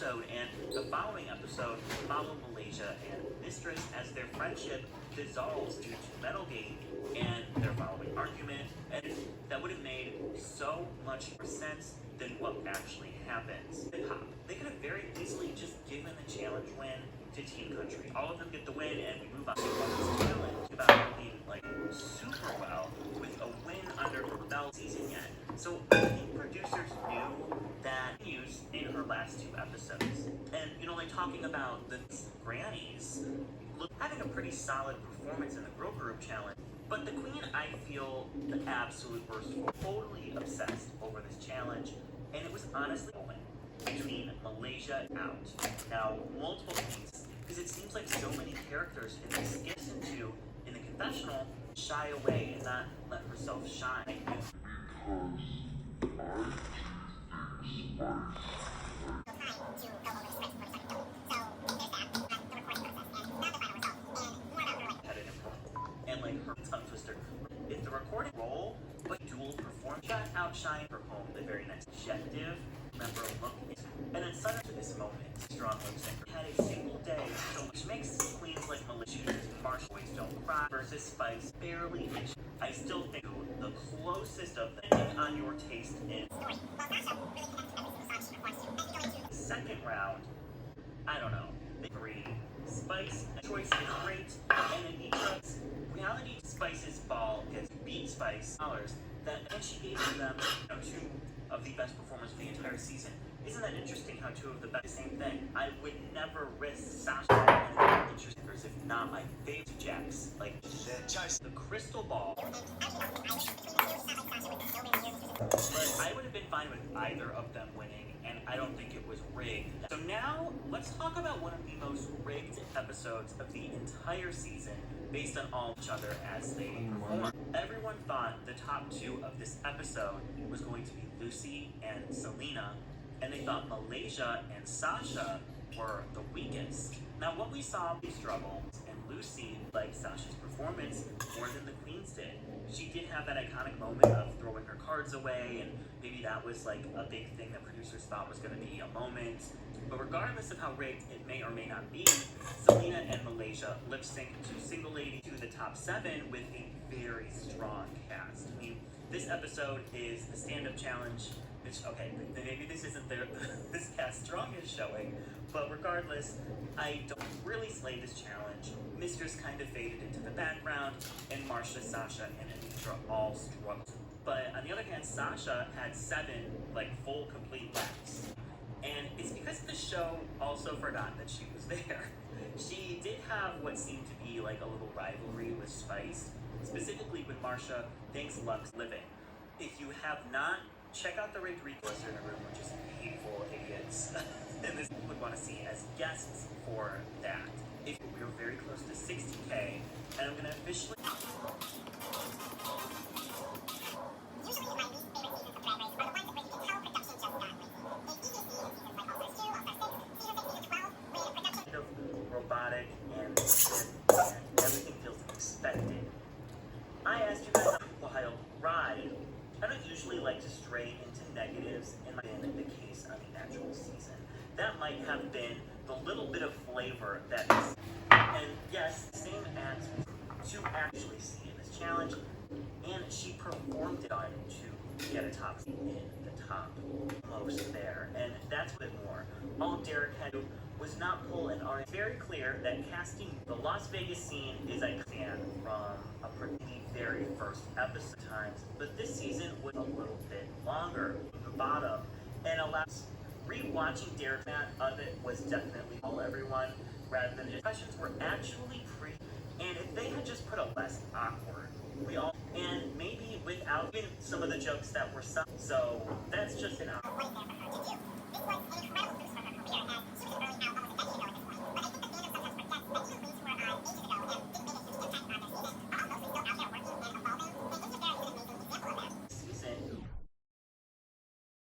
episode, and the following episode follow Malaysia and Mistress as their friendship dissolves due to Metalgate and their following argument, and that would have made so much more sense than what actually happens. Hip-hop, they could have very easily just given the challenge win to Team Country. All of them get the win, and we move on to this challenge about working like super well with a win under her belt season yet. So I think producers knew that news in her last two episodes. And like talking about the grannies, having a pretty solid performance in the girl group challenge. But the queen, I feel the absolute worst for, totally obsessed over this challenge, and it was honestly a win between Malaysia and out. Now, multiple things, because it seems like so many characters in this listen to in the confessional shy away and not let herself shine. And like her tongue twister. If the recording role, but dual perform, got outshine her home the very next objective. Remember look, and then suddenly to this moment, strong lip sync had a single day, so which makes queens like Malaysia, Marshall always don't cry versus Spice barely itch. I still think the closest of them on your taste in the second round. I don't know. The three Spice choice is great, and then each of reality Spice's ball gets beat Spice dollars. That and she gave them two of the best performers of the entire season. Isn't that interesting how two of the best same thing? I would never risk Sasha and interesting if not my favorite Jax. Like the crystal ball. But I would have been fine with either of them winning, and I don't think it was rigged. So now let's talk about one of the most rigged episodes of the entire season based on all each other as they perform. Everyone thought the top two of this episode was going to be Lucy and Selena, and they thought Malaysia and Sasha were the weakest. Now what we saw was struggle, and Lucy liked Sasha's performance more than the queens did. She did have that iconic moment of throwing her cards away, and maybe that was like a big thing that producers thought was going to be a moment. But regardless of how rigged it may or may not be, Selena and Malaysia lip sync to Single Lady to the top 7 with a very strong cast. I mean, this episode is the stand-up challenge, which, okay, maybe this isn't this cast strongest showing, but regardless, I don't really slay this challenge. Mistress kind of faded into the background, and Marsha, Sasha, and Anitra all struggled. But on the other hand, Sasha had 7, full complete laps. And it's because the show also forgot that she was there. She did have what seemed to be like a little rivalry with Spice, specifically with Marsha, thanks Lux Living. If you have not, check out the rigged requester in the room, which is hateful idiots. And this would want to see as guests for that. If we were very close to 60K, and I'm going to officially... robotic and everything feels expected. I asked you guys a wild ride. I don't usually like to stray into negatives in the case of the actual season. That might have been the little bit of flavor that is, and yes, same as to actually see in this challenge, and she performed it on to get a top seat in the top most there, and that's a bit more. All Derek had to was not pull an R. It's very clear that casting the Las Vegas scene is a fan from a pretty very first episode times, but this season was a little bit longer at the bottom, and allows rewatching Derek Matt of it was definitely all everyone, rather than the questions were actually and if they had just put a less awkward, we all, and maybe without some of the jokes that were so that's just an hour.